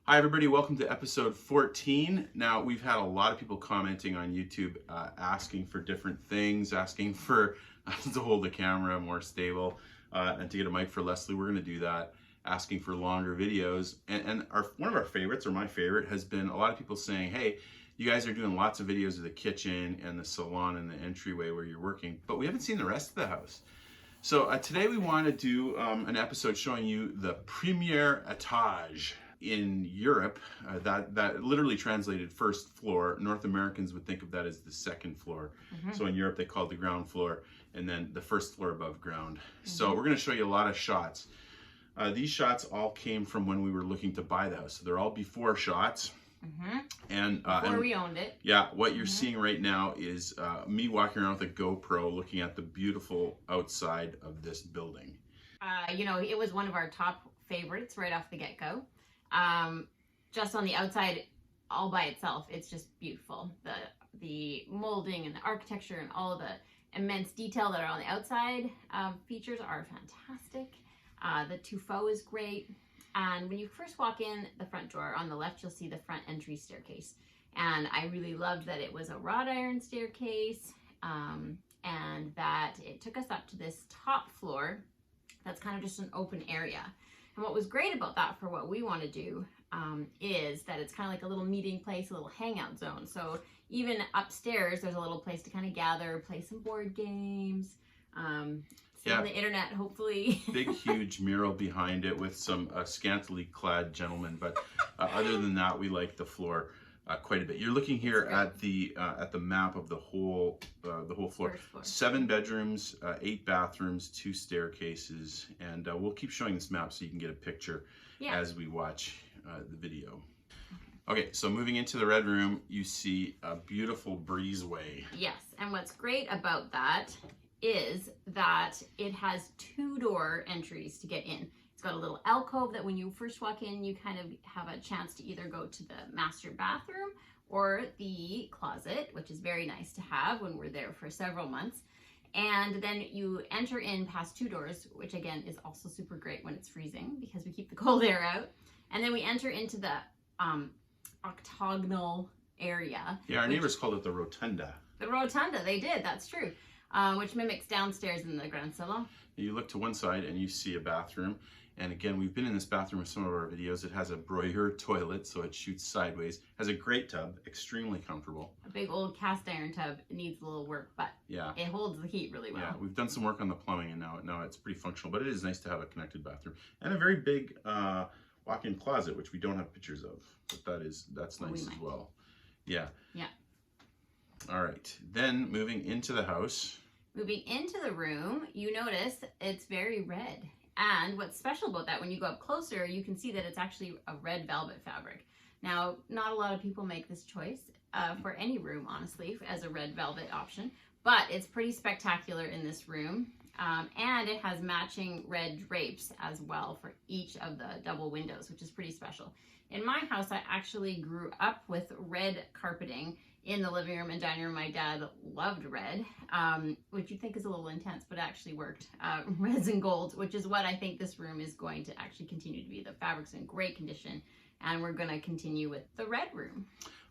Hi everybody, welcome to episode 14. Now we've had a lot of people commenting on YouTube asking for different things, asking for us to hold the camera more stable and to get a mic for Leslie. We're going to do that, asking for longer videos. And one of our favorites, or my favorite, has been a lot of people saying, hey, you guys are doing lots of videos of the kitchen and the salon and the entryway where you're working, but we haven't seen the rest of the house. So today we want to do an episode showing you the premier etage. In Europe, that literally translated first floor. North Americans would think of that as the second floor. So in Europe they call it the ground floor, and then the first floor above ground. So we're going to show you a lot of shots. These shots all came from when we were looking to buy the house. So they're all before shots. And before we owned it. Yeah, what you're seeing right now is me walking around with a GoPro looking at the beautiful outside of this building. You know, it was one of our top favorites right off the get-go. Just on the outside, all by itself, it's just beautiful. The molding and the architecture and all the immense detail that are on the outside features are fantastic. The tuffeau is great. And when you first walk in the front door, on the left, you'll see the front entry staircase. And I really loved that it was a wrought iron staircase and that it took us up to this top floor that's kind of just an open area. And what was great about that for what we want to do is that it's kind of like a little meeting place, a little hangout zone. So even upstairs, there's a little place to kind of gather, play some board games, see on the internet, hopefully. Big, huge mural behind it with some scantily clad gentlemen. But other than that, we like the floor quite a bit. You're looking here at the map of the whole floor. 7 bedrooms, 8 bathrooms, 2 staircases, and we'll keep showing this map so you can get a picture as we watch the video. Okay, so moving into the red room, you see a beautiful breezeway. Yes, and what's great about that is that it has 2-door entries to get in. It's got a little alcove that when you first walk in, you kind of have a chance to either go to the master bathroom or the closet, which is very nice to have when we're there for several months. And then you enter in past 2 doors, which again is also super great when it's freezing because we keep the cold air out. And then we enter into the octagonal area. Yeah, our neighbors called it the rotunda. The rotunda, they did, that's true. Which mimics downstairs in the grand salon. You look to one side and you see a bathroom. And again, we've been in this bathroom in some of our videos. It has a broyer toilet, so it shoots sideways. Has a great tub, extremely comfortable. A big old cast iron tub. It needs a little work, but it holds the heat really well. Yeah, we've done some work on the plumbing, and now it's pretty functional. But it is nice to have a connected bathroom and a very big walk-in closet, which we don't have pictures of. But that's nice as well. Yeah. Yeah. All right. Then moving into the house. Moving into the room, you notice it's very red. And what's special about that, when you go up closer, you can see that it's actually a red velvet fabric. Now, not a lot of people make this choice for any room, honestly, as a red velvet option, but it's pretty spectacular in this room. And it has matching red drapes as well for each of the double windows, which is pretty special. In my house, I actually grew up with red carpeting in the living room and dining room. My dad loved red, which you'd think is a little intense, but actually worked. Reds and golds, which is what I think this room is going to actually continue to be. The fabric's in great condition, and we're going to continue with the red room.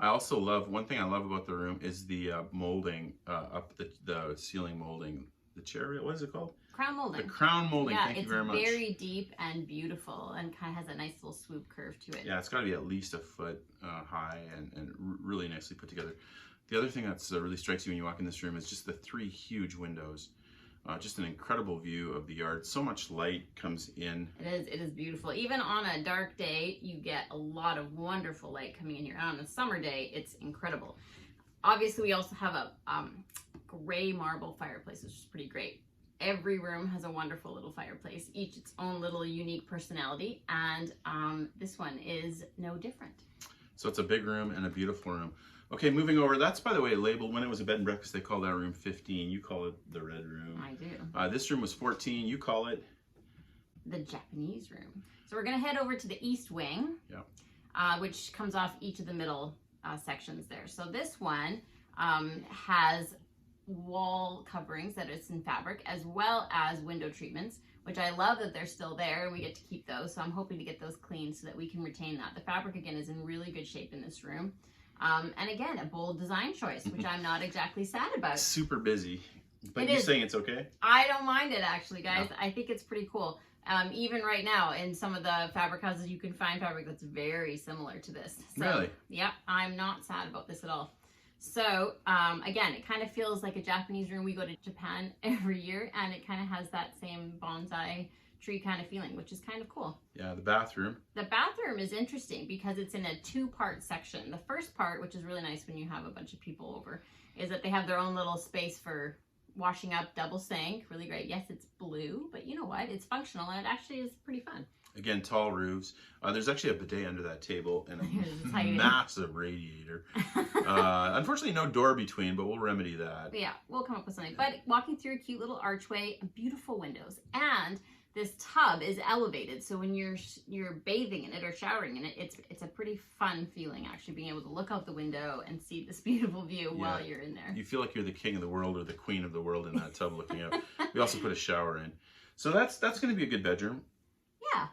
I also love, one thing I love about the room is the molding, up the ceiling molding. The chair, what is it called? Crown molding. The crown molding, yeah, thank you very much. It's very deep and beautiful and kind of has a nice little swoop curve to it. Yeah, it's got to be at least a foot high and really nicely put together. The other thing that's really strikes you when you walk in this room is just the 3 huge windows. Just an incredible view of the yard. So much light comes in. It is beautiful. Even on a dark day, you get a lot of wonderful light coming in here. And on a summer day, it's incredible. Obviously, we also have a gray marble fireplace, which is pretty great. Every room has a wonderful little fireplace, each its own little unique personality, and this one is no different. So it's a big room and a beautiful room. Okay, moving over, that's, by the way, labeled, when it was a bed and breakfast, they called that room 15. You call it the red room. I do. This room was 14. You call it? The Japanese room. So we're going to head over to the east wing, which comes off each of the middle sections there. So this one has wall coverings that is in fabric, as well as window treatments, which I love that they're still there and we get to keep those. So I'm hoping to get those cleaned so that we can retain that. The fabric, again, is in really good shape in this room. And again, a bold design choice, which I'm not exactly sad about. Super busy. But you're saying it's okay? I don't mind it, actually, guys. Yeah. I think it's pretty cool. Even right now, in some of the fabric houses, you can find fabric that's very similar to this. So, really? Yep, I'm not sad about this at all. So, again, it kind of feels like a Japanese room. We go to Japan every year, and it kind of has that same bonsai tree kind of feeling, which is kind of cool. Yeah, the bathroom. The bathroom is interesting because it's in a two-part section. The first part, which is really nice when you have a bunch of people over, is that they have their own little space for washing up, double sink, really great. Yes, it's blue, but you know what? It's functional, and it actually is pretty fun. Again, tall roofs. There's actually a bidet under that table and a massive radiator. Unfortunately, no door between, but we'll remedy that. Yeah, we'll come up with something. But walking through a cute little archway, beautiful windows, and this tub is elevated, so when you're bathing in it or showering in it, it's a pretty fun feeling, actually, being able to look out the window and see this beautiful view while you're in there. You feel like you're the king of the world or the queen of the world in that tub looking out. We also put a shower in. So that's going to be a good bedroom. Yeah.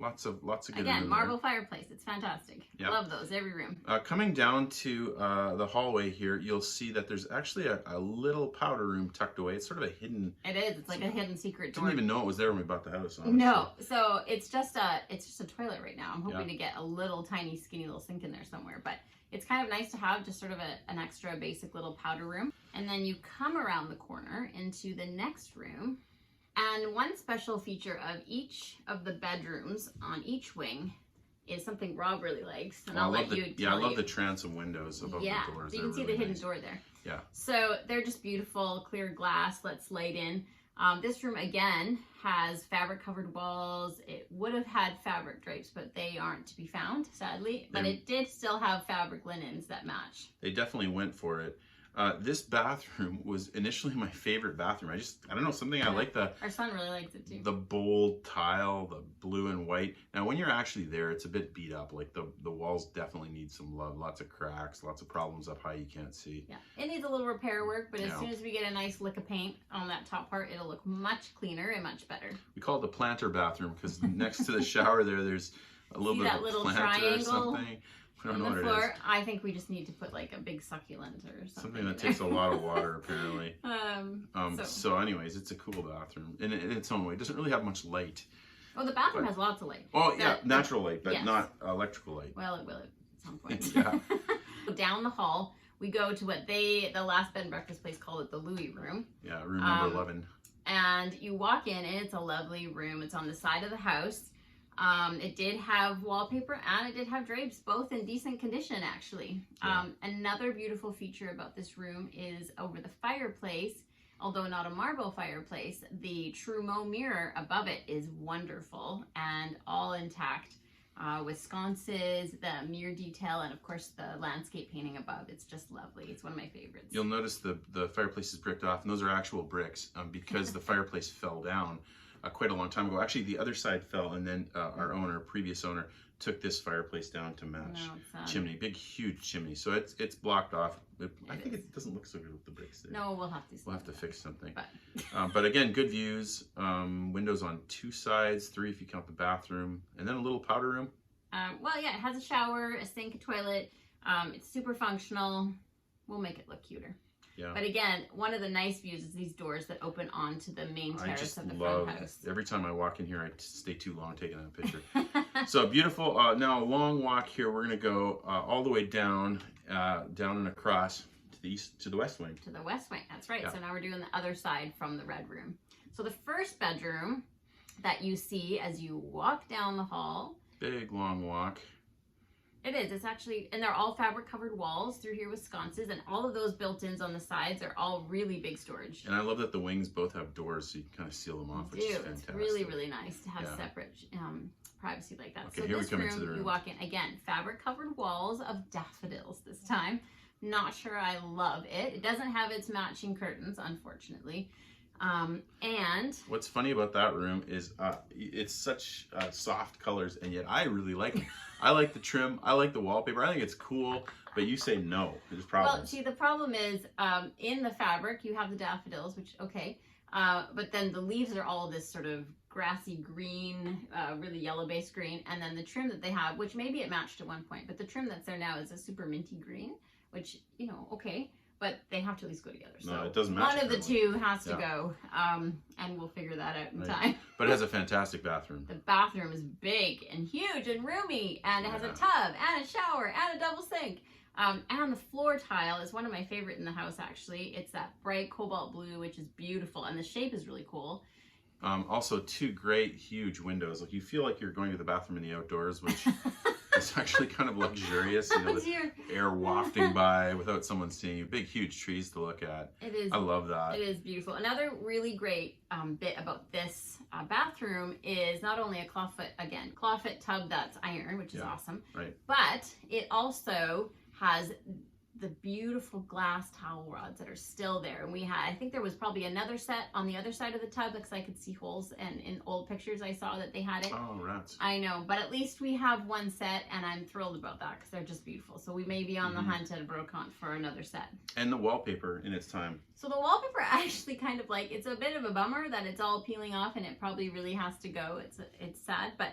Lots of good Again, room marble there. fireplace. It's fantastic. Yep. Love those, every room. Coming down to the hallway here, you'll see that there's actually a little powder room tucked away. It's sort of a hidden. It is. It's like a hidden secret door. Didn't even know it was there when we bought the house. Honestly. No, so it's just a toilet right now. I'm hoping to get a little tiny skinny little sink in there somewhere, but it's kind of nice to have just sort of an extra basic little powder room. And then you come around the corner into the next room. And one special feature of each of the bedrooms on each wing is something Rob really likes, and I'll let you tell Yeah, I love the transom windows above the doors. So you can see the hidden door there. Yeah. So they're just beautiful, clear glass, lets light in. This room, again, has fabric-covered walls. It would have had fabric drapes, but they aren't to be found, sadly. But it did still have fabric linens that match. They definitely went for it. This bathroom was initially my favorite bathroom. I don't know, something I like Our son really likes it too. The bold tile, the blue and white. Now, when you're actually there, it's a bit beat up. Like the walls definitely need some love. Lots of cracks, lots of problems up high you can't see. Yeah, it needs a little repair work, but as soon as we get a nice lick of paint on that top part, it'll look much cleaner and much better. We call it the planter bathroom because next to the shower there's a little bit of a planter triangle or something. I don't know what floor. it is. I think we just need to put like a big succulent or something. Something that takes a lot of water, apparently. So anyways, it's a cool bathroom in its own way. It doesn't really have much light. Oh, the bathroom has lots of light. Oh, yeah, natural light, but not electrical light. Well, it will at some point. Yeah. Down the hall, we go to what the last bed and breakfast place called it the Louie room. Yeah, room number 11. And you walk in, and it's a lovely room. It's on the side of the house. It did have wallpaper and it did have drapes, both in decent condition, actually. Yeah. Another beautiful feature about this room is over the fireplace, although not a marble fireplace, the Trumeau mirror above it is wonderful and all intact with sconces, the mirror detail, and of course the landscape painting above. It's just lovely. It's one of my favorites. You'll notice the fireplace is bricked off, and those are actual bricks because the fireplace fell down quite a long time ago. Actually, the other side fell, and then our previous owner, took this fireplace down to match chimney. Big, huge chimney. So it's blocked off. I think it doesn't look so good with the bricks there. No, we'll have to. We'll have to fix something. But again, good views. Windows on 2 sides, 3 if you count the bathroom, and then a little powder room. Well, yeah, it has a shower, a sink, a toilet. It's super functional. We'll make it look cuter. Yeah. But again, one of the nice views is these doors that open onto the main terrace of the front house. Every time I walk in here, I stay too long taking that picture. So beautiful. Now a long walk here. We're gonna go all the way down and across to the east, to the west wing. To the west wing. That's right. Yeah. So now we're doing the other side from the red room. So the first bedroom that you see as you walk down the hall. Big long walk. It is. It's actually, and they're all fabric covered walls through here with sconces, and all of those built-ins on the sides are all really big storage. And I love that the wings both have doors, so you can kind of seal them off, which is fantastic. It's really, really nice to have separate privacy like that. Okay, so here this we come into the room. You walk in, again, fabric covered walls of daffodils this time. Not sure I love it. It doesn't have its matching curtains, unfortunately. And what's funny about that room is it's such soft colors, and yet I really like them. I like the trim, I like the wallpaper, I think it's cool, but you say no. There's problems. Well, see, the problem is in the fabric you have the daffodils, which But then the leaves are all this sort of grassy green, really yellow-based green. And then the trim that they have, which maybe it matched at one point, but the trim that's there now is a super minty green, which, you know, okay. But they have to at least go together. So no, it doesn't match one of the two has to go, and we'll figure that out in time. But it has a fantastic bathroom. The bathroom is big and huge and roomy, and it has a tub and a shower and a double sink. And the floor tile is one of my favorite in the house, actually. It's that bright cobalt blue, which is beautiful, and the shape is really cool. Also, two great, huge windows. Like, you feel like you're going to the bathroom in the outdoors, which is actually kind of luxurious. You know, with air wafting by without someone seeing you. Big, huge trees to look at. It is. I love that. It is beautiful. Another really great bit about this bathroom is not only a clawfoot tub that's iron, which is awesome. Right. But it also has the beautiful glass towel rods that are still there. And we had, I think there was probably another set on the other side of the tub because I could see holes, and in old pictures I saw that they had it. Oh, rats. I know, but at least we have one set, and I'm thrilled about that because they're just beautiful. So we may be on the hunt at Brocont for another set. And the wallpaper in its time. So the wallpaper actually kind of like, it's a bit of a bummer that it's all peeling off and it probably really has to go. It's sad, but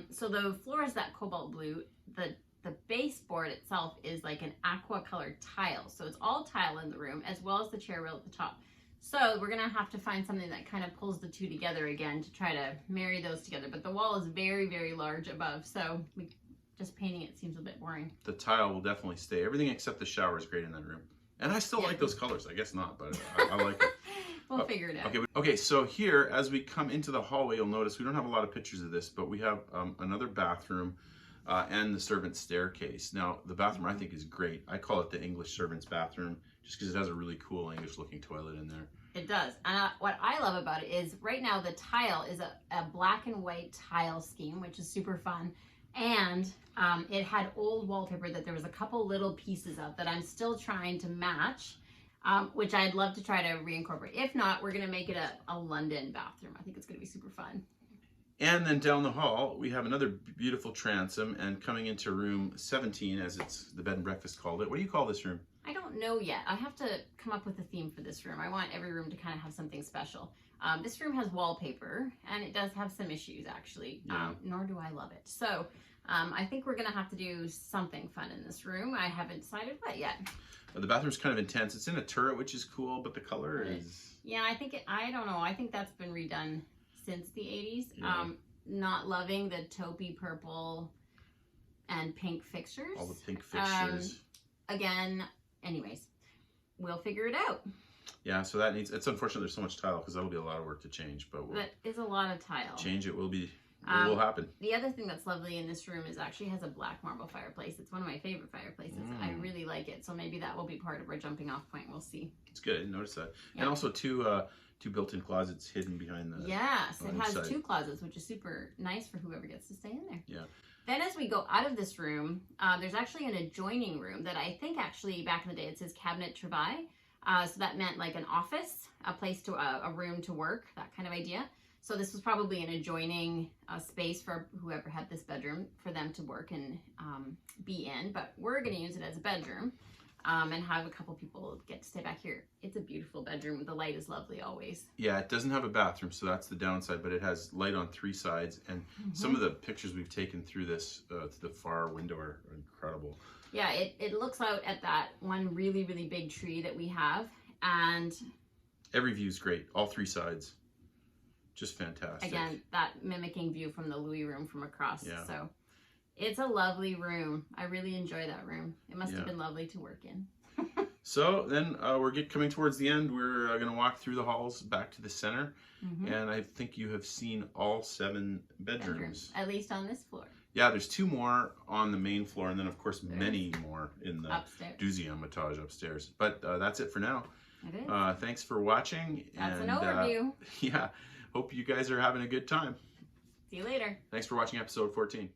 so the floor is that cobalt blue. The baseboard itself is like an aqua colored tile. So it's all tile in the room as well as the chair rail at the top. So we're gonna have to find something that kind of pulls the two together again to try to marry those together. But the wall is very, very large above. So just painting it seems a bit boring. The tile will definitely stay. Everything except the shower is great in that room. And I still like those colors. I guess not, but I like it. We'll figure it out. Okay, so here, as we come into the hallway, you'll notice we don't have a lot of pictures of this, but we have another bathroom and the servant's staircase. Now, the bathroom I think is great. I call it the English servant's bathroom just because it has a really cool English-looking toilet in there. It does. And what I love about it is right now the tile is a black and white tile scheme, which is super fun. And it had old wallpaper that there was a couple little pieces of that I'm still trying to match, which I'd love to try to reincorporate. If not, we're going to make it a London bathroom. I think it's going to be super fun. And then down the hall, we have another beautiful transom, and coming into room 17, as it's the bed and breakfast called it. What do you call this room? I don't know yet. I have to come up with a theme for this room. I want every room to kind of have something special. This room has wallpaper, and it does have some issues, actually, nor do I love it. So I think we're going to have to do something fun in this room. I haven't decided what yet. The bathroom's kind of intense. It's in a turret, which is cool, but the color is... Yeah, I don't know. I think that's been redone since the 80s. Yeah. Not loving the taupey purple and pink fixtures. All the pink fixtures. Again, anyways, we'll figure it out. Yeah, so that needs, it's unfortunate there's so much tile because that'll be a lot of work to change, but we'll... That is a lot of tile. Change it will be, it will happen. The other thing that's lovely in this room is actually has a black marble fireplace. It's one of my favorite fireplaces. I really like it. So maybe that will be part of our jumping off point. We'll see. It's good. I didn't notice that. Yeah. And also two built-in closets hidden behind the... Yes, it has two closets, which is super nice for whoever gets to stay in there. Yeah. Then as we go out of this room, there's actually an adjoining room that I think actually back in the day it says cabinet travail. So that meant like an office, a place to a room to work, that kind of idea. So this was probably an adjoining space for whoever had this bedroom for them to work and be in. But we're going to use it as a bedroom and have a couple people get to stay back here. It's a beautiful bedroom. The light is lovely always. Yeah, it doesn't have a bathroom, so that's the downside, but it has light on three sides. And some of the pictures we've taken through this, to the far window are incredible. Yeah, it looks out at that one really, really big tree that we have. And every view is great. All three sides. Just fantastic. Again, that mimicking view from the Louie room from across. Yeah. So it's a lovely room. I really enjoy that room. It must have been lovely to work in. So then we're coming towards the end. We're going to walk through the halls back to the center. And I think you have seen all 7 bedrooms. At least on this floor. Yeah, there's 2 more on the main floor, and then of course many more in the deuxième etage upstairs. But that's it for now. It is. Thanks for watching. That's an overview. Yeah, hope you guys are having a good time. See you later. Thanks for watching episode 14.